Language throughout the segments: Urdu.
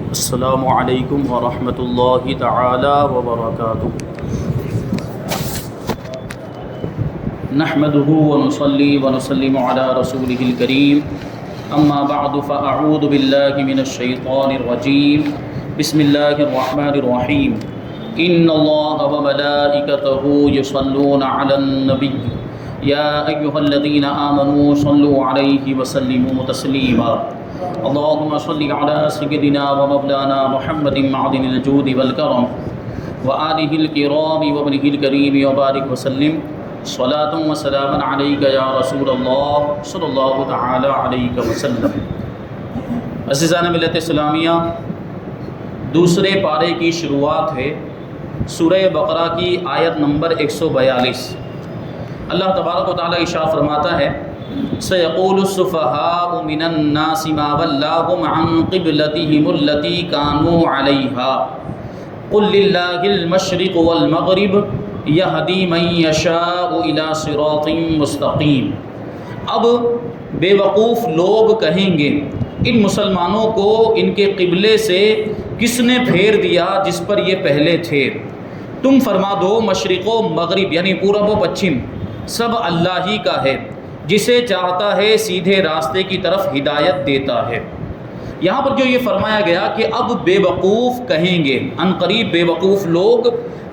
السلام علیکم ورحمۃ اللہ تعالی وبرکاتہ۔ نحمده ونصلي ونسلم على رسوله الكريم، اما بعد فاعوذ باللہ من الشیطان الرجیم، بسم اللہ الرحمن الرحیم۔ ان اللہ وملائکته یصلون علی النبی یا ایھا الذین آمنوا صلوا علیہ وسلموا تسلیما۔ اللهم صل على سيدنا ومولانا محمد معدن الجود والكرم وآله الكرام وابنه الكريم وبارك وسلم صلاة وسلاما عليك يا رسول الله صلی اللہ تعالی علیہ وسلم۔ عزیزان ملت اسلامیہ، دوسرے پارے کی شروعات ہے سورہ بقرہ کی آیت نمبر 142۔ اللہ تبارک و تعالی ارشاد فرماتا ہے: سَيَقُولُ السُّفَهَاءُ مِنَ النَّاسِ مَا وَلَّاهُمْ عَنْ قِبْلَتِهِمُ الَّتِي كَانُوا عَلَيْهَا قُلْ لِلَّهِ الْمَشْرِقُ وَالْمَغْرِبُ يَهْدِي مَن يَشَاءُ إِلَى صِرَاطٍ مُسْتَقِيمٍ۔ اب بے وقوف لوگ کہیں گے ان مسلمانوں کو ان کے قبلے سے کس نے پھیر دیا جس پر یہ پہلے تھے؟ تم فرما دو مشرق و مغرب یعنی پورب و پچھم سب اللہ ہی کا ہے، جسے چاہتا ہے سیدھے راستے کی طرف ہدایت دیتا ہے۔ یہاں پر جو یہ فرمایا گیا کہ اب بے وقوف کہیں گے، ان قریب بے وقوف لوگ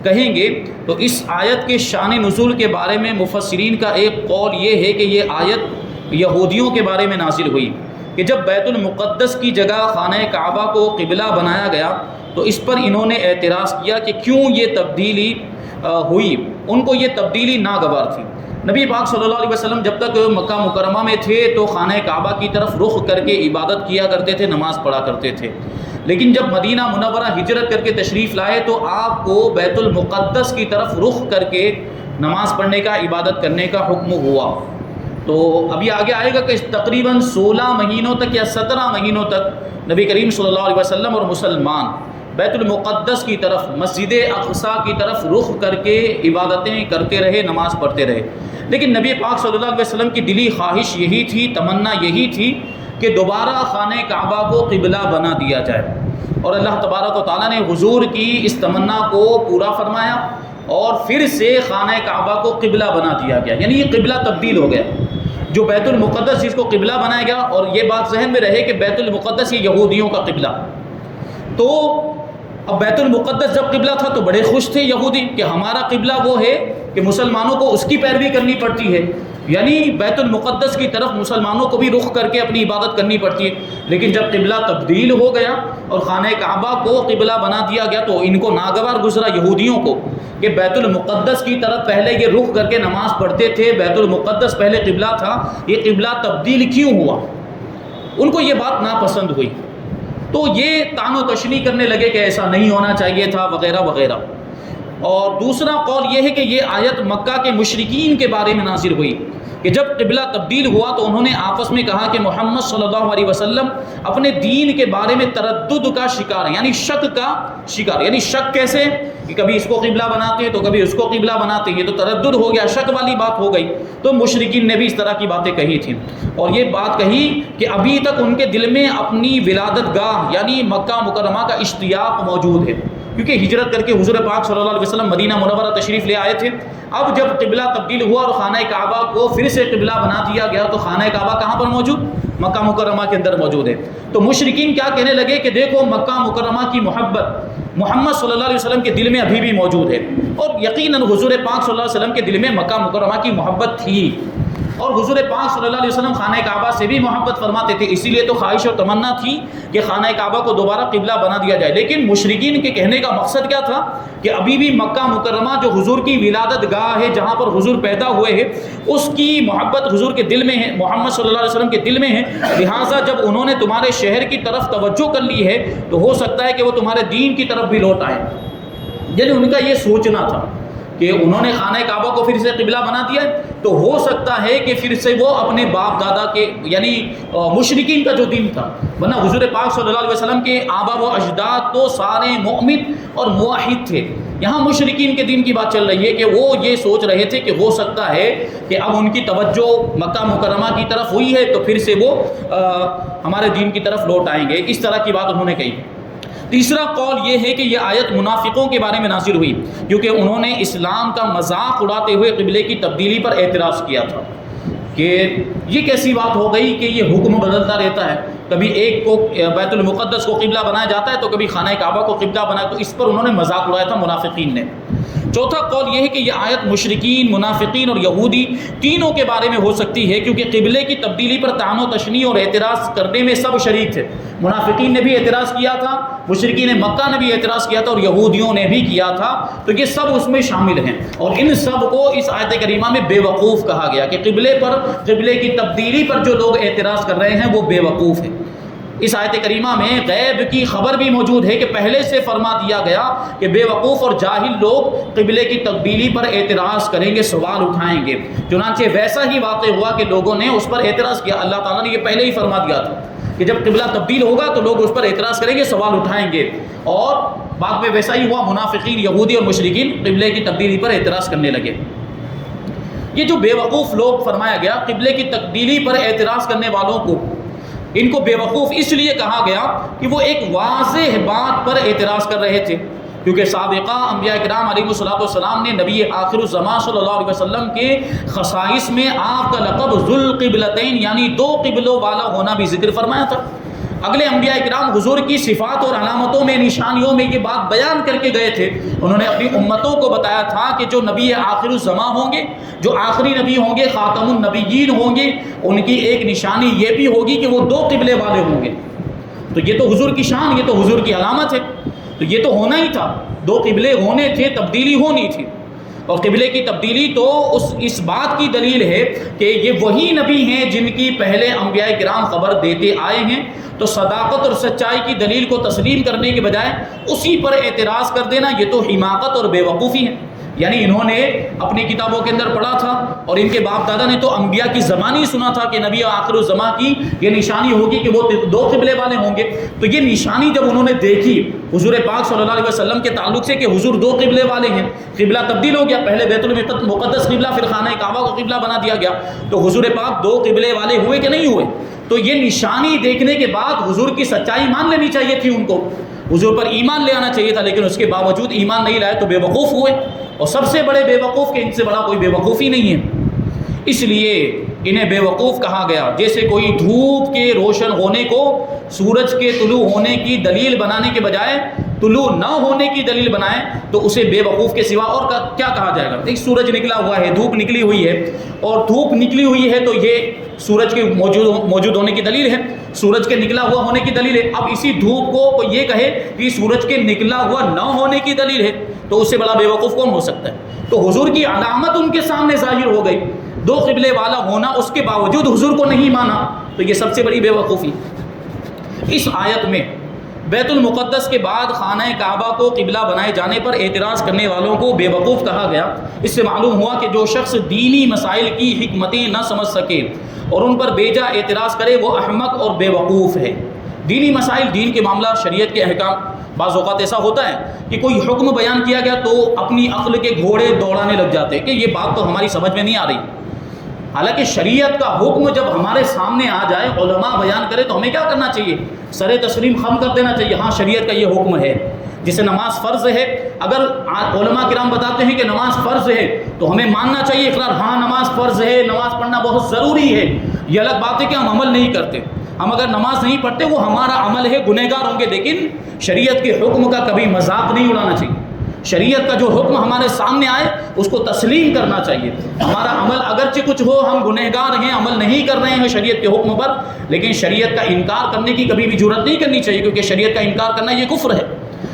کہیں گے، تو اس آیت کے شان نزول کے بارے میں مفسرین کا ایک قول یہ ہے کہ یہ آیت یہودیوں کے بارے میں نازل ہوئی کہ جب بیت المقدس کی جگہ خانہ کعبہ کو قبلہ بنایا گیا تو اس پر انہوں نے اعتراض کیا کہ کیوں یہ تبدیلی ہوئی۔ ان کو یہ تبدیلی ناگوار تھی۔ نبی پاک صلی اللہ علیہ وسلم جب تک مکہ مکرمہ میں تھے تو خانہ کعبہ کی طرف رخ کر کے عبادت کیا کرتے تھے، نماز پڑھا کرتے تھے، لیکن جب مدینہ منورہ ہجرت کر کے تشریف لائے تو آپ کو بیت المقدس کی طرف رخ کر کے نماز پڑھنے کا، عبادت کرنے کا حکم ہوا۔ تو ابھی آگے آئے گا کہ تقریباً 16 مہینوں تک یا 17 مہینوں تک نبی کریم صلی اللہ علیہ وسلم اور مسلمان بیت المقدس کی طرف، مسجد اقصیٰ کی طرف رخ کر کے عبادتیں کرتے رہے، نماز پڑھتے رہے، لیکن نبی پاک صلی اللہ علیہ وسلم کی دلی خواہش یہی تھی، تمنا یہی تھی کہ دوبارہ خانہ کعبہ کو قبلہ بنا دیا جائے، اور اللہ تبارک و تعالیٰ نے حضور کی اس تمنا کو پورا فرمایا اور پھر سے خانہ کعبہ کو قبلہ بنا دیا گیا، یعنی یہ قبلہ تبدیل ہو گیا۔ جو بیت المقدس جس کو قبلہ بنایا گیا، اور یہ بات ذہن میں رہے کہ بیت المقدس یہ یہودیوں کا قبلہ، تو اب بیت المقدس جب قبلہ تھا تو بڑے خوش تھے یہودی کہ ہمارا قبلہ وہ ہے کہ مسلمانوں کو اس کی پیروی کرنی پڑتی ہے، یعنی بیت المقدس کی طرف مسلمانوں کو بھی رخ کر کے اپنی عبادت کرنی پڑتی ہے۔ لیکن جب قبلہ تبدیل ہو گیا اور خانہ کعبہ کو قبلہ بنا دیا گیا تو ان کو ناگوار گزرا یہودیوں کو کہ بیت المقدس کی طرف پہلے یہ رخ کر کے نماز پڑھتے تھے، بیت المقدس پہلے قبلہ تھا، یہ قبلہ تبدیل کیوں ہوا؟ ان کو یہ بات ناپسند ہوئی، تو یہ طعن و تشنیع کرنے لگے کہ ایسا نہیں ہونا چاہیے تھا وغیرہ وغیرہ۔ اور دوسرا قول یہ ہے کہ یہ آیت مکہ کے مشرکین کے بارے میں نازل ہوئی کہ جب قبلہ تبدیل ہوا تو انہوں نے آپس میں کہا کہ محمد صلی اللہ علیہ وسلم اپنے دین کے بارے میں تردد کا شکار ہے، یعنی شک کا شکار۔ یعنی شک کیسے کہ کبھی اس کو قبلہ بناتے ہیں تو کبھی اس کو قبلہ بناتے ہیں، یہ تو تردد ہو گیا، شک والی بات ہو گئی۔ تو مشرکین نے بھی اس طرح کی باتیں کہی تھیں، اور یہ بات کہی کہ ابھی تک ان کے دل میں اپنی ولادت گاہ یعنی مکہ مکرمہ کا اشتیاق موجود ہے، کیونکہ ہجرت کر کے حضور پاک صلی اللہ علیہ وسلم مدینہ منورہ تشریف لے آئے تھے۔ اب جب قبلہ تبدیل ہوا اور خانہ کعبہ کو پھر سے قبلہ بنا دیا گیا تو خانہ کعبہ کہاں پر موجود؟ مکہ مکرمہ کے اندر موجود ہے۔ تو مشرکین کیا کہنے لگے کہ دیکھو مکہ مکرمہ کی محبت محمد صلی اللہ علیہ وسلم کے دل میں ابھی بھی موجود ہے، اور یقیناً حضور پاک صلی اللہ علیہ وسلم کے دل میں مکہ مکرمہ کی محبت تھی، اور حضور پاک صلی اللہ علیہ وسلم خانہ کعبہ سے بھی محبت فرماتے تھے، اسی لیے تو خواہش اور تمنا تھی کہ خانہ کعبہ کو دوبارہ قبلہ بنا دیا جائے۔ لیکن مشرکین کے کہنے کا مقصد کیا تھا کہ ابھی بھی مکہ مکرمہ جو حضور کی ولادت گاہ ہے، جہاں پر حضور پیدا ہوئے ہیں، اس کی محبت حضور کے دل میں ہے، محمد صلی اللہ علیہ وسلم کے دل میں ہے، لہٰذا جب انہوں نے تمہارے شہر کی طرف توجہ کر لی ہے تو ہو سکتا ہے کہ وہ تمہارے دین کی طرف بھی لوٹ آئے۔ یعنی ان کا یہ سوچنا تھا کہ انہوں نے خانہ کعبہ کو پھر سے قبلہ بنا دیا تو ہو سکتا ہے کہ پھر سے وہ اپنے باپ دادا کے یعنی مشرکین کا جو دین تھا، ورنہ حضور پاک صلی اللہ علیہ وسلم کے آبا و اجداد تو سارے مومن اور موحد تھے۔ یہاں مشرکین کے دین کی بات چل رہی ہے کہ وہ یہ سوچ رہے تھے کہ ہو سکتا ہے کہ اب ان کی توجہ مکہ مکرمہ کی طرف ہوئی ہے تو پھر سے وہ ہمارے دین کی طرف لوٹ آئیں گے، اس طرح کی بات انہوں نے کہی۔ تیسرا قول یہ ہے کہ یہ آیت منافقوں کے بارے میں نازل ہوئی کیونکہ انہوں نے اسلام کا مذاق اڑاتے ہوئے قبلے کی تبدیلی پر اعتراض کیا تھا کہ یہ کیسی بات ہو گئی کہ یہ حکم بدلتا رہتا ہے، کبھی ایک کو بیت المقدس کو قبلہ بنایا جاتا ہے تو کبھی خانہ کعبہ کو قبلہ بنایا، تو اس پر انہوں نے مذاق اڑایا تھا منافقین نے۔ چوتھا قول یہ ہے کہ یہ آیت مشرکین، منافقین اور یہودی تینوں کے بارے میں ہو سکتی ہے کیونکہ قبلے کی تبدیلی پر طعن و تشنیع اور اعتراض کرنے میں سب شریک تھے۔ منافقین نے بھی اعتراض کیا تھا، مشرکین مکہ نے بھی اعتراض کیا تھا اور یہودیوں نے بھی کیا تھا، تو یہ سب اس میں شامل ہیں، اور ان سب کو اس آیت کریمہ میں بے وقوف کہا گیا کہ قبلے کی تبدیلی پر جو لوگ اعتراض کر رہے ہیں وہ بے وقوف ہیں۔ اس آیت کریمہ میں غیب کی خبر بھی موجود ہے کہ پہلے سے فرما دیا گیا کہ بے وقوف اور جاہل لوگ قبلے کی تبدیلی پر اعتراض کریں گے، سوال اٹھائیں گے، چنانچہ ویسا ہی واقع ہوا کہ لوگوں نے اس پر اعتراض کیا۔ اللہ تعالیٰ نے یہ پہلے ہی فرما دیا تھا کہ جب قبلہ تبدیل ہوگا تو لوگ اس پر اعتراض کریں گے، سوال اٹھائیں گے، اور بعد میں ویسا ہی ہوا، منافقین، یہودی اور مشرکین قبلے کی تبدیلی پر اعتراض کرنے لگے۔ یہ جو بے وقوف لوگ فرمایا گیا، قبلے کی تبدیلی پر اعتراض کرنے والوں کو، ان کو بے وقوف اس لیے کہا گیا کہ وہ ایک واضح بات پر اعتراض کر رہے تھے، کیونکہ سابقہ انبیاء کرام علیہ الصلوۃ والسلام نے نبی آخر الزمان صلی اللہ علیہ وسلم کے خصائص میں آپ کا لقب ذو القبلتین یعنی دو قبلوں والا ہونا بھی ذکر فرمایا تھا۔ اگلے انبیاء کرام حضور کی صفات اور علامتوں میں، نشانیوں میں یہ بات بیان کر کے گئے تھے۔ انہوں نے اپنی امتوں کو بتایا تھا کہ جو نبی آخر الزمان ہوں گے، جو آخری نبی ہوں گے، خاتم النبیین ہوں گے، ان کی ایک نشانی یہ بھی ہوگی کہ وہ دو قبلے والے ہوں گے۔ تو یہ تو حضور کی شان، یہ تو حضور کی علامت ہے، تو یہ تو ہونا ہی تھا، دو قبلے ہونے تھے، تبدیلی ہونی تھی۔ اور قبلے کی تبدیلی تو اس بات کی دلیل ہے کہ یہ وہی نبی ہیں جن کی پہلے انبیاء کرام خبر دیتے آئے ہیں، تو صداقت اور سچائی کی دلیل کو تسلیم کرنے کے بجائے اسی پر اعتراض کر دینا یہ تو حماقت اور بے وقوفی ہے۔ یعنی انہوں نے اپنی کتابوں کے اندر پڑھا تھا اور ان کے باپ دادا نے تو انبیاء کی زبانی سنا تھا کہ نبی آخر الزمان کی یہ نشانی ہوگی کہ وہ دو قبلے والے ہوں گے، تو یہ نشانی جب انہوں نے دیکھی حضور پاک صلی اللہ علیہ وسلم کے تعلق سے کہ حضور دو قبلے والے ہیں، قبلہ تبدیل ہو گیا، پہلے بیت المقدس قبلہ پھر خانہ کعبہ کو قبلہ بنا دیا گیا، تو حضور پاک دو قبلے والے ہوئے کہ نہیں ہوئے؟ تو یہ نشانی دیکھنے کے بعد حضور کی سچائی مان لینی چاہیے تھی، ان کو حضور پر ایمان لے آنا چاہیے تھا، لیکن اس کے باوجود ایمان نہیں لائے تو بے وقوف ہوئے، اور سب سے بڑے بے وقوف کہ ان سے بڑا کوئی بے وقوفی نہیں ہے، اس لیے انہیں بے وقوف کہا گیا۔ جیسے کوئی دھوپ کے روشن ہونے کو سورج کے طلوع ہونے کی دلیل بنانے کے بجائے طلوع نہ ہونے کی دلیل بنائے تو اسے بے وقوف کے سوا اور کیا کہا جائے گا؟ ایک سورج نکلا ہوا ہے، دھوپ نکلی ہوئی ہے، اور دھوپ نکلی ہوئی ہے تو یہ سورج کے موجود ہونے کی دلیل ہے، سورج کے نکلا ہوا ہونے کی دلیل ہے۔ اب اسی دھوپ کو کوئی یہ کہے کہ سورج کے نکلا ہوا نہ ہونے کی دلیل ہے تو اس سے بڑا بے وقوف کون ہو سکتا ہے؟ تو حضور کی علامت ان کے سامنے ظاہر ہو گئی، دو قبلے والا ہونا، اس کے باوجود حضور کو نہیں مانا، تو یہ سب سے بڑی بے وقوفی۔ اس آیت میں بیت المقدس کے بعد خانہ کعبہ کو قبلہ بنائے جانے پر اعتراض کرنے والوں کو بے وقوف کہا گیا۔ اس سے معلوم ہوا کہ جو شخص دینی مسائل کی حکمتیں نہ سمجھ سکے اور ان پر بیجا اعتراض کرے وہ احمق اور بے وقوف ہے۔ دینی مسائل، دین کے معاملہ، شریعت کے احکام، بعض اوقات ایسا ہوتا ہے کہ کوئی حکم بیان کیا گیا تو اپنی عقل کے گھوڑے دوڑانے لگ جاتے ہیں کہ یہ بات تو ہماری سمجھ میں نہیں آ رہی، حالانکہ شریعت کا حکم جب ہمارے سامنے آ جائے، علماء بیان کرے تو ہمیں کیا کرنا چاہیے؟ سر تسلیم خم کر دینا چاہیے، ہاں شریعت کا یہ حکم ہے۔ جیسے نماز فرض ہے، اگر علماء کرام بتاتے ہیں کہ نماز فرض ہے تو ہمیں ماننا چاہیے، اقرار، ہاں نماز فرض ہے، نماز پڑھنا بہت ضروری ہے۔ یہ الگ بات ہے کہ ہم عمل نہیں کرتے، ہم اگر نماز نہیں پڑھتے وہ ہمارا عمل ہے، گنہگار ہوں گے، لیکن شریعت کے حکم کا کبھی مذاق نہیں اڑانا چاہیے۔ شریعت کا جو حکم ہمارے سامنے آئے اس کو تسلیم کرنا چاہیے۔ ہمارا عمل اگرچہ کچھ ہو، ہم گنہگار ہیں، عمل نہیں کر رہے ہیں شریعت کے حکم پر، لیکن شریعت کا انکار کرنے کی کبھی بھی جرات نہیں کرنی چاہیے، کیونکہ شریعت کا انکار کرنا یہ کفر ہے۔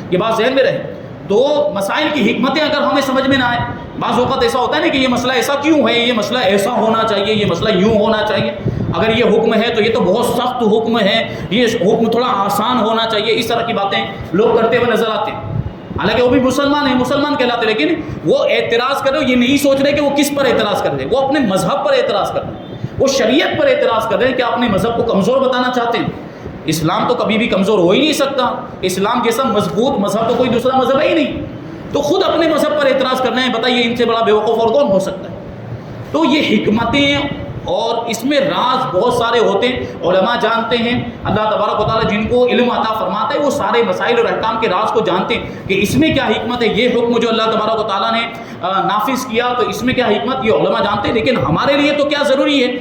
یہ بات ذہن میں رہے۔ تو مسائل کی حکمتیں اگر ہمیں سمجھ میں نہ آئے، بعض اوقات ایسا ہوتا ہے نا کہ یہ مسئلہ ایسا کیوں ہے، یہ مسئلہ ایسا ہونا چاہیے، یہ مسئلہ یوں ہونا چاہیے، اگر یہ حکم ہے تو یہ تو بہت سخت حکم ہے، یہ حکم تھوڑا آسان ہونا چاہیے، اس طرح کی باتیں لوگ کرتے ہوئے نظر آتے ہیں۔ حالانکہ وہ بھی مسلمان ہیں، مسلمان کہلاتے، لیکن وہ اعتراض کر رہے، یہ نہیں سوچ رہے کہ وہ کس پر اعتراض کر رہے، وہ اپنے مذہب پر اعتراض کر رہے ہیں، وہ شریعت پر اعتراض کر رہے ہیں کہ اپنے مذہب کو کمزور بتانا چاہتے ہیں۔ اسلام تو کبھی بھی کمزور ہو ہی نہیں سکتا، اسلام جیسا مضبوط مذہب تو کوئی دوسرا مذہب ہے ہی نہیں، تو خود اپنے مذہب پر اعتراض کر رہے ہیں، بتائیے ان سے بڑا بیوقوف اور کون ہو سکتا ہے؟ تو یہ حکمتیں اور اس میں راز بہت سارے ہوتے ہیں، علماء جانتے ہیں، اللہ تبارک و تعالیٰ جن کو علم عطا فرماتا ہے وہ سارے مسائل اور احکام کے راز کو جانتے ہیں کہ اس میں کیا حکمت ہے، یہ حکم جو اللہ تبارک و تعالیٰ نے نافذ کیا تو اس میں کیا حکمت، یہ علماء جانتے ہیں۔ لیکن ہمارے لیے تو کیا ضروری ہے،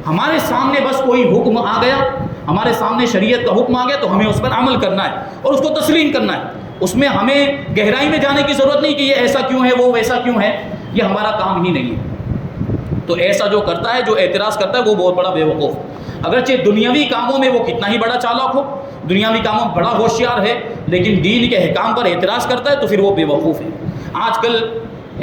ہمارے سامنے بس کوئی حکم آ گیا، ہمارے سامنے شریعت کا حکم آ گیا تو ہمیں اس پر عمل کرنا ہے اور اس کو تسلیم کرنا ہے، اس میں ہمیں گہرائی میں جانے کی ضرورت نہیں کہ یہ ایسا کیوں ہے، وہ ویسا کیوں ہے، یہ ہمارا کام ہی نہیں ہے۔ تو ایسا جو کرتا ہے، جو اعتراض کرتا ہے، وہ بہت بڑا بے وقوف، اگرچہ دنیاوی کاموں میں وہ کتنا ہی بڑا چالاک ہو، دنیاوی کاموں میں بڑا ہوشیار ہے، لیکن دین کے احکام پر اعتراض کرتا ہے تو پھر وہ بے وقوف ہے۔ آج کل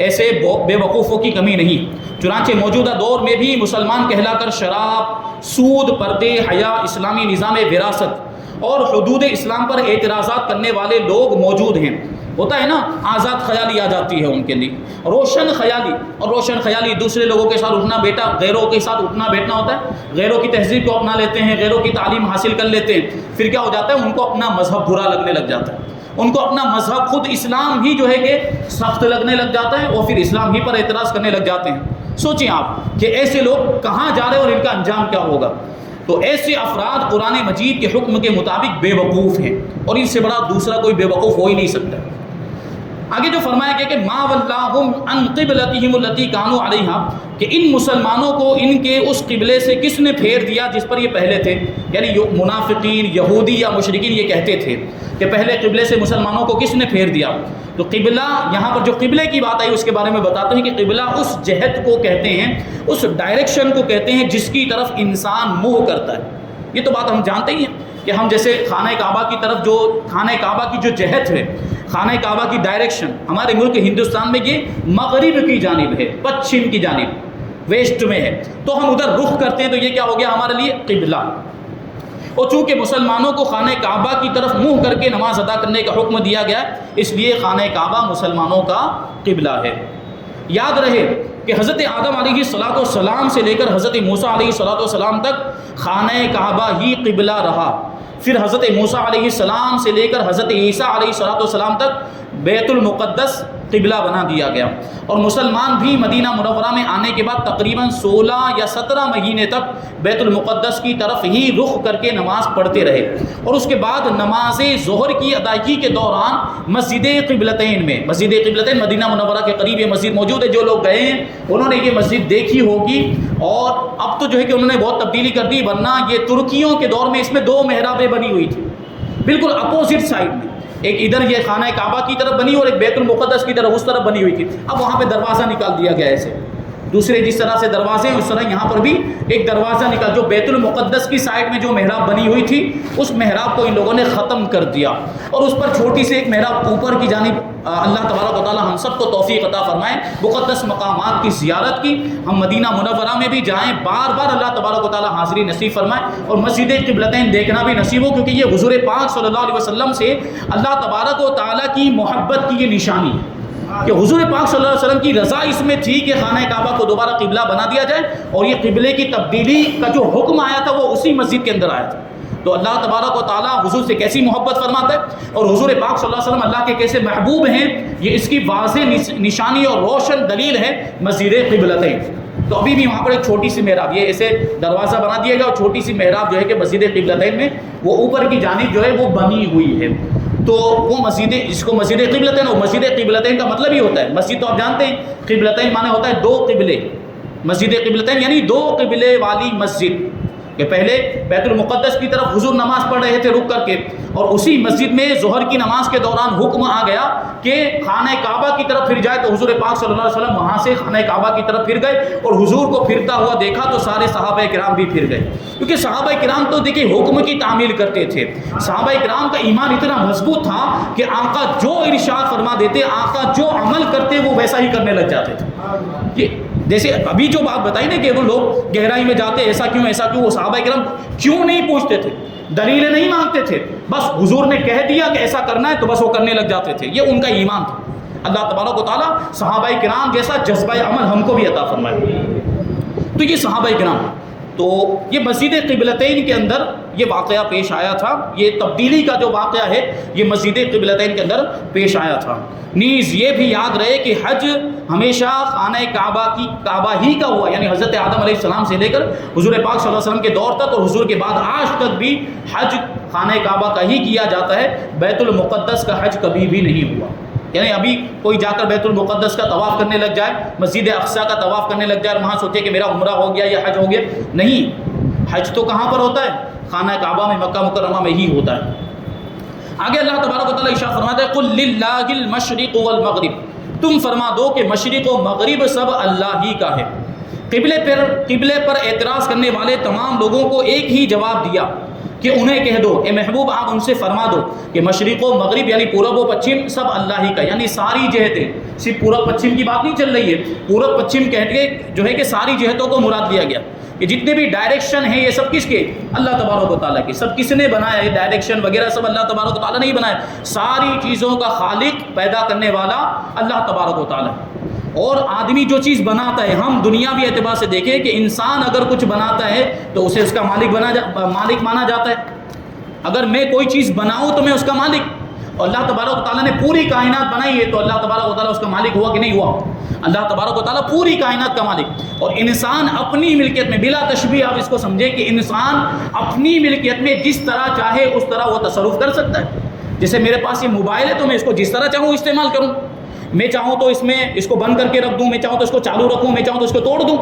ایسے بے وقوفوں کی کمی نہیں، چنانچہ موجودہ دور میں بھی مسلمان کہلا کر شراب، سود، پردے، حیا، اسلامی نظام وراثت اور حدود اسلام پر اعتراضات کرنے والے لوگ موجود ہیں۔ ہوتا ہے نا، آزاد خیالی آ جاتی ہے ان کے لیے، روشن خیالی، اور روشن خیالی دوسرے لوگوں کے ساتھ اٹھنا بیٹا، غیروں کے ساتھ اٹھنا بیٹھنا ہوتا ہے، غیروں کی تہذیب کو اپنا لیتے ہیں، غیروں کی تعلیم حاصل کر لیتے ہیں، پھر کیا ہو جاتا ہے، ان کو اپنا مذہب برا لگنے لگ جاتا ہے، ان کو اپنا مذہب خود اسلام ہی جو ہے کہ سخت لگنے لگ جاتا ہے، اور پھر اسلام ہی پر اعتراض کرنے لگ جاتے ہیں۔ سوچیں آپ کہ ایسے لوگ کہاں جا رہے ہیں اور ان کا انجام کیا ہوگا۔ تو ایسے افراد قرآن مجید کے حکم کے مطابق بے وقوف ہیں، اور ان سے بڑا دوسرا کوئی بے وقوف ہو ہی نہیں سکتا۔ آگے جو فرمایا گیا کہ ما ولاہم عن قبلتہم التی کانوا علیہا، کہ ان مسلمانوں کو ان کے اس قبلے سے کس نے پھیر دیا جس پر یہ پہلے تھے، یعنی منافقین، یہودی یا مشرکین یہ کہتے تھے کہ پہلے قبلے سے مسلمانوں کو کس نے پھیر دیا۔ تو قبلہ، یہاں پر جو قبلے کی بات آئی اس کے بارے میں بتاتے ہیں کہ قبلہ اس جہت کو کہتے ہیں، اس ڈائریکشن کو کہتے ہیں جس کی طرف انسان منہ کرتا ہے۔ یہ تو بات ہم جانتے ہی ہیں کہ ہم جیسے خانہ کعبہ کی طرف، جو خانہ کعبہ کی جو جہت ہے، خانہ کعبہ کی ڈائریکشن ہمارے ملک ہندوستان میں یہ مغرب کی جانب ہے، پچھم کی جانب، ویسٹ میں ہے، تو ہم ادھر رخ کرتے ہیں تو یہ کیا ہو گیا ہمارے لیے قبلہ۔ اور چونکہ مسلمانوں کو خانہ کعبہ کی طرف منہ کر کے نماز ادا کرنے کا حکم دیا گیا ہے، اس لیے خانہ کعبہ مسلمانوں کا قبلہ ہے۔ یاد رہے کہ حضرت آدم علیہ السلام سے لے کر حضرت موسیٰ علیہ السلام تک خانہ کعبہ ہی قبلہ رہا، پھر حضرت موسیٰ علیہ السلام سے لے کر حضرت عیسیٰ علیہ السلام تک بیت المقدس قبلہ بنا دیا گیا، اور مسلمان بھی مدینہ منورہ میں آنے کے بعد تقریباً 16 یا 17 مہینے تک بیت المقدس کی طرف ہی رخ کر کے نماز پڑھتے رہے، اور اس کے بعد نماز ظہر کی ادائیگی کے دوران مسجد قبلتین میں، مسجد قبلتین مدینہ منورہ کے قریب یہ مسجد موجود ہے، جو لوگ گئے ہیں انہوں نے یہ مسجد دیکھی ہوگی، اور اب تو جو ہے کہ انہوں نے بہت تبدیلی کر دی، ورنہ یہ ترکیوں کے دور میں اس میں 2 محرابیں بنی ہوئی تھی، بالکل اپوزٹ سائڈ میں، ایک ادھر یہ خانہ کعبہ کی طرف بنی اور ایک بیت المقدس کی طرف اس طرف بنی ہوئی تھی۔ اب وہاں پہ دروازہ نکال دیا گیا ایسے، دوسرے جس طرح سے دروازے ہیں اس طرح یہاں پر بھی ایک دروازہ نکال، جو بیت المقدس کی سائڈ میں جو محراب بنی ہوئی تھی اس محراب کو ان لوگوں نے ختم کر دیا، اور اس پر چھوٹی سی ایک محراب اوپر کی جانب، اللہ تبارک و تعالی ہم سب کو توفیق عطا فرمائے مقدس مقامات کی زیارت کی، ہم مدینہ منورہ میں بھی جائیں، بار بار اللہ تبارک و تعالی حاضری نصیب فرمائے، اور مسجد قبلتین دیکھنا بھی نصیب ہو، کیونکہ یہ حضور پاک صلی اللہ علیہ وسلم سے اللہ تبارک و تعالی کی محبت کی یہ نشانی ہے کہ حضور پاک صلی اللہ علیہ وسلم کی رضا اس میں تھی کہ خانہ کعبہ کو دوبارہ قبلہ بنا دیا جائے، اور یہ قبلے کی تبدیلی کا جو حکم آیا تھا وہ اسی مسجد کے اندر آیا تھا۔ تو اللہ تبارک و تعالیٰ حضور سے کیسی محبت فرماتا ہے، اور حضور پاک صلی اللہ علیہ وسلم اللہ کے کیسے محبوب ہیں، یہ اس کی واضح نشانی اور روشن دلیل ہے مسجد قبلتین۔ تو ابھی بھی وہاں پر ایک چھوٹی سی محراب، یہ ایسے دروازہ بنا دیا گیا، اور چھوٹی سی محراب جو ہے کہ مسجد قبلتین میں وہ اوپر کی جانب جو ہے وہ بنی ہوئی ہے، تو وہ مسجد، اس کو مسجد قبلتین، اور مسجد قبلتین کا مطلب ہی ہوتا ہے، مسجد تو آپ جانتے ہیں قبلتین معنی ہوتا ہے 2 قبلے، مسجد قبلتین یعنی 2 قبلے والی مسجد، کہ پہلے بیت المقدس کی طرف حضور نماز پڑھ رہے تھے رک کر کے، اور اسی مسجد میں ظہر کی نماز کے دوران حکم آ گیا کہ خانہ کعبہ کی طرف پھر جائے، تو حضور پاک صلی اللہ علیہ وسلم وہاں سے خانہ کعبہ کی طرف پھر گئے، اور حضور کو پھرتا ہوا دیکھا تو سارے صحابہ کرام بھی پھر گئے، کیونکہ صحابہ کرام تو دیکھیں حکم کی تعمیل کرتے تھے، صحابہ کرام کا ایمان اتنا مضبوط تھا کہ آقا جو ارشاد فرما دیتے، آقا جو عمل کرتے وہ ویسا ہی کرنے لگ جاتے تھے۔ یہ جیسے ابھی جو بات بتائی نا کہ وہ لوگ گہرائی میں جاتے ایسا کیوں ایسا کیوں، وہ صحابہ کرام کیوں نہیں پوچھتے تھے، دلیلیں نہیں مانگتے تھے، بس حضور نے کہہ دیا کہ ایسا کرنا ہے تو بس وہ کرنے لگ جاتے تھے، یہ ان کا ایمان تھا۔ اللہ تبارک و تعالیٰ صحابہ کرام جیسا جذبہ عمل ہم کو بھی عطا فرمائے۔ تو یہ صحابہ کرام، تو یہ مسجد قبلتین کے اندر یہ واقعہ پیش آیا تھا، یہ تبدیلی کا جو واقعہ ہے یہ مسجد قبلتین کے اندر پیش آیا تھا۔ نیز یہ بھی یاد رہے کہ حج ہمیشہ خانہ کعبہ ہی کا ہوا، یعنی حضرت آدم علیہ السلام سے لے کر حضور پاک صلی اللہ علیہ وسلم کے دور تک اور حضور کے بعد آج تک بھی حج خانہ کعبہ کا ہی کیا جاتا ہے، بیت المقدس کا حج کبھی بھی نہیں ہوا۔ یعنی ابھی کوئی جا کر بیت المقدس کا طواف کرنے لگ جائے، مسجد اقصیٰ کا طواف کرنے لگ جائے اور وہاں سوچے کہ میرا عمرہ ہو گیا یا حج ہو گیا، نہیں، حج تو کہاں پر ہوتا ہے؟ خانہ کعبہ میں، مکہ مکرمہ میں ہی ہوتا ہے۔ آگے اللہ تبارک و تعالیٰ ارشاد فرماتا ہے قُل لِلَّهِ الْمَشْرِقُ وَالْمَغْرِبُ، تم فرما دو کہ مشرق و مغرب سب اللہ ہی کا ہے۔ قبلے پر اعتراض کرنے والے تمام لوگوں کو ایک ہی جواب دیا کہ انہیں کہہ دو، اے محبوب آپ ان سے فرما دو کہ مشرق و مغرب یعنی پورب و پچھم سب اللہ ہی کا، یعنی ساری جہتیں، صرف پورب پچھم کی بات نہیں چل رہی ہے، پورب پچھم کہہ کے جو ہے کہ ساری جہتوں کو مراد لیا گیا کہ جتنے بھی ڈائریکشن ہیں یہ سب کس کے؟ اللہ تبارک و تعالیٰ کے۔ سب کس نے بنایا؟ یہ ڈائریکشن وغیرہ سب اللہ تبارک و تعالیٰ نے ہی بنایا۔ ساری چیزوں کا خالق، پیدا کرنے والا اللہ تبارک و تعالیٰ ہے۔ اور آدمی جو چیز بناتا ہے، ہم دنیاوی اعتبار سے دیکھیں کہ انسان اگر کچھ بناتا ہے تو اسے اس کا مالک مانا جاتا ہے۔ اگر میں کوئی چیز بناؤں تو میں اس کا مالک، اور اللہ تبارک و تعالیٰ نے پوری کائنات بنائی ہے تو اللہ تبارک و تعالیٰ اس کا مالک ہوا کہ نہیں ہوا؟ اللہ تبارک و تعالیٰ پوری کائنات کا مالک۔ اور انسان اپنی ملکیت میں، بلا تشبیہ آپ اس کو سمجھیں کہ انسان اپنی ملکیت میں جس طرح چاہے اس طرح وہ تصرف کر سکتا ہے۔ جیسے میرے پاس یہ موبائل ہے تو میں اس کو جس طرح چاہوں استعمال کروں، میں چاہوں تو اس میں اس کو بند کر کے رکھ دوں، میں چاہوں تو اس کو چالو رکھوں، میں چاہوں تو اس کو توڑ دوں،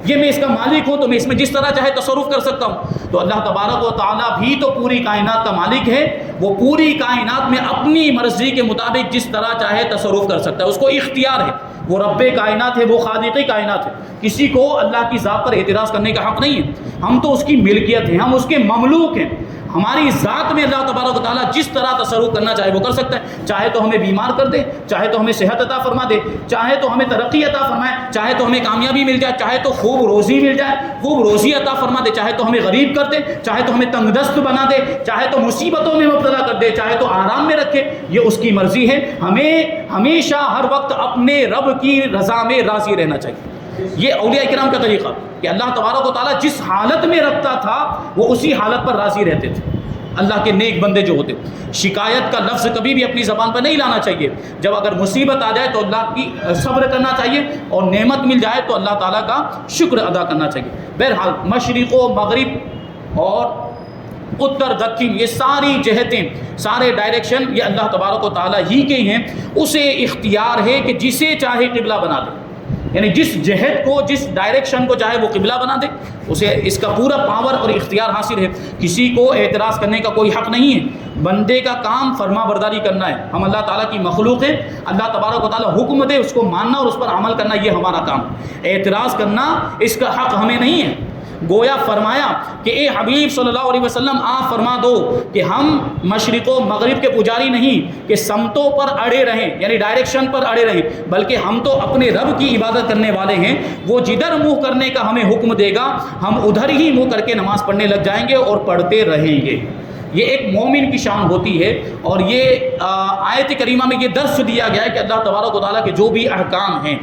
یہ میں اس کا مالک ہوں تو میں اس میں جس طرح چاہے تصرف کر سکتا ہوں۔ تو اللہ تبارک و تعالیٰ بھی تو پوری کائنات کا مالک ہے، وہ پوری کائنات میں اپنی مرضی کے مطابق جس طرح چاہے تصرف کر سکتا ہے، اس کو اختیار ہے، وہ رب کائنات ہے، وہ خالق کائنات ہے۔ کسی کو اللہ کی ذات پر اعتراض کرنے کا حق نہیں ہے، ہم تو اس کی ملکیت ہیں، ہم اس کے مملوک ہیں۔ ہماری ذات میں اللہ تبارک و تعالیٰ جس طرح تصرف کرنا چاہے وہ کر سکتا ہے، چاہے تو ہمیں بیمار کر دے، چاہے تو ہمیں صحت عطا فرما دے، چاہے تو ہمیں ترقی عطا فرمائے، چاہے تو ہمیں کامیابی مل جائے، چاہے تو خوب روزی مل جائے، خوب روزی عطا فرما دے، چاہے تو ہمیں غریب کر دے، چاہے تو ہمیں تنگ دست بنا دے، چاہے تو مصیبتوں میں مبتلا کر دے، چاہے تو آرام میں رکھے، یہ اس کی مرضی ہے۔ ہمیں ہمیشہ ہر وقت اپنے رب کی رضا میں راضی رہنا چاہیے۔ یہ اولیاء کرام کا طریقہ کہ اللہ تبارک و تعالیٰ جس حالت میں رکھتا تھا وہ اسی حالت پر راضی رہتے تھے۔ اللہ کے نیک بندے جو ہوتے، شکایت کا لفظ کبھی بھی اپنی زبان پر نہیں لانا چاہیے۔ جب اگر مصیبت آ جائے تو اللہ کی صبر کرنا چاہیے، اور نعمت مل جائے تو اللہ تعالیٰ کا شکر ادا کرنا چاہیے۔ بہرحال مشرق و مغرب اور اتر دکن یہ ساری جہتیں، سارے ڈائریکشن یہ اللہ تبارک و تعالیٰ ہی کے ہیں۔ اسے اختیار ہے کہ جسے چاہے قبلہ بنا دے، یعنی جس جہت کو، جس ڈائریکشن کو چاہے وہ قبلہ بنا دے، اسے اس کا پورا پاور اور اختیار حاصل ہے۔ کسی کو اعتراض کرنے کا کوئی حق نہیں ہے۔ بندے کا کام فرما برداری کرنا ہے۔ ہم اللہ تعالیٰ کی مخلوق ہیں، اللہ تبارک و تعالیٰ حکم دے اس کو ماننا اور اس پر عمل کرنا، یہ ہمارا کام۔ اعتراض کرنا اس کا حق ہمیں نہیں ہے۔ گویا فرمایا کہ اے حبیب صلی اللہ علیہ وسلم آپ فرما دو کہ ہم مشرق و مغرب کے پجاری نہیں کہ سمتوں پر اڑے رہیں، یعنی ڈائریکشن پر اڑے رہیں، بلکہ ہم تو اپنے رب کی عبادت کرنے والے ہیں۔ وہ جدھر منہ کرنے کا ہمیں حکم دے گا ہم ادھر ہی منہ کر کے نماز پڑھنے لگ جائیں گے اور پڑھتے رہیں گے۔ یہ ایک مومن کی شان ہوتی ہے، اور یہ آیت کریمہ میں یہ درس دیا گیا ہے کہ اللہ تبارک و تعالیٰ کے جو بھی احکام ہیں،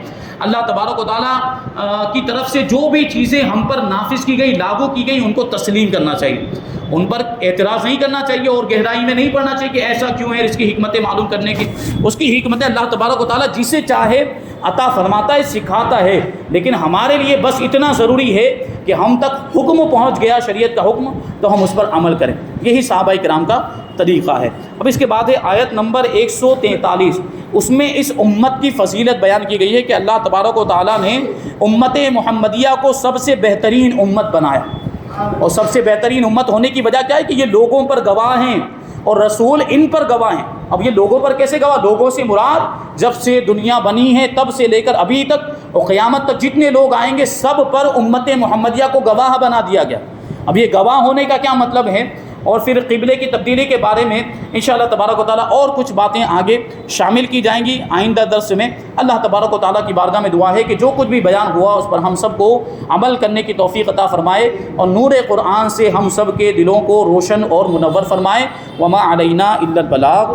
اللہ تبارک و تعالیٰ کی طرف سے جو بھی چیزیں ہم پر نافذ کی گئی، لاگو کی گئی، ان کو تسلیم کرنا چاہیے، ان پر اعتراض نہیں کرنا چاہیے اور گہرائی میں نہیں پڑھنا چاہیے کہ ایسا کیوں ہے، اس کی حکمتیں معلوم کرنے کی۔ اس کی حکمتیں اللہ تبارک و تعالیٰ جسے چاہے عطا فرماتا ہے، سکھاتا ہے، لیکن ہمارے لیے بس اتنا ضروری ہے کہ ہم تک حکم پہنچ گیا، شریعت کا حکم، تو ہم اس پر عمل کریں۔ یہی صحابہ کرام کا طریقہ ہے۔ اب اس کے بعد ہے آیت نمبر 143، اس میں اس امت کی فضیلت بیان کی گئی ہے کہ اللہ تبارک و تعالیٰ نے امت محمدیہ کو سب سے بہترین امت بنایا، اور سب سے بہترین امت ہونے کی وجہ کیا ہے کہ یہ لوگوں پر گواہ ہیں اور رسول ان پر گواہ ہیں۔ اب یہ لوگوں پر کیسے گواہ؟ لوگوں سے مراد جب سے دنیا بنی ہے تب سے لے کر ابھی تک اور قیامت تک جتنے لوگ آئیں گے سب پر امت محمدیہ کو گواہ بنا دیا گیا۔ اب یہ گواہ ہونے کا کیا مطلب ہے، اور پھر قبلے کی تبدیلی کے بارے میں انشاءاللہ تبارک و تعالیٰ اور کچھ باتیں آگے شامل کی جائیں گی آئندہ درس میں۔ اللہ تبارک و تعالیٰ کی بارگاہ میں دعا ہے کہ جو کچھ بھی بیان ہوا اس پر ہم سب کو عمل کرنے کی توفیق عطا فرمائے، اور نور قرآن سے ہم سب کے دلوں کو روشن اور منور فرمائے۔ وما علینا الا البلاغ۔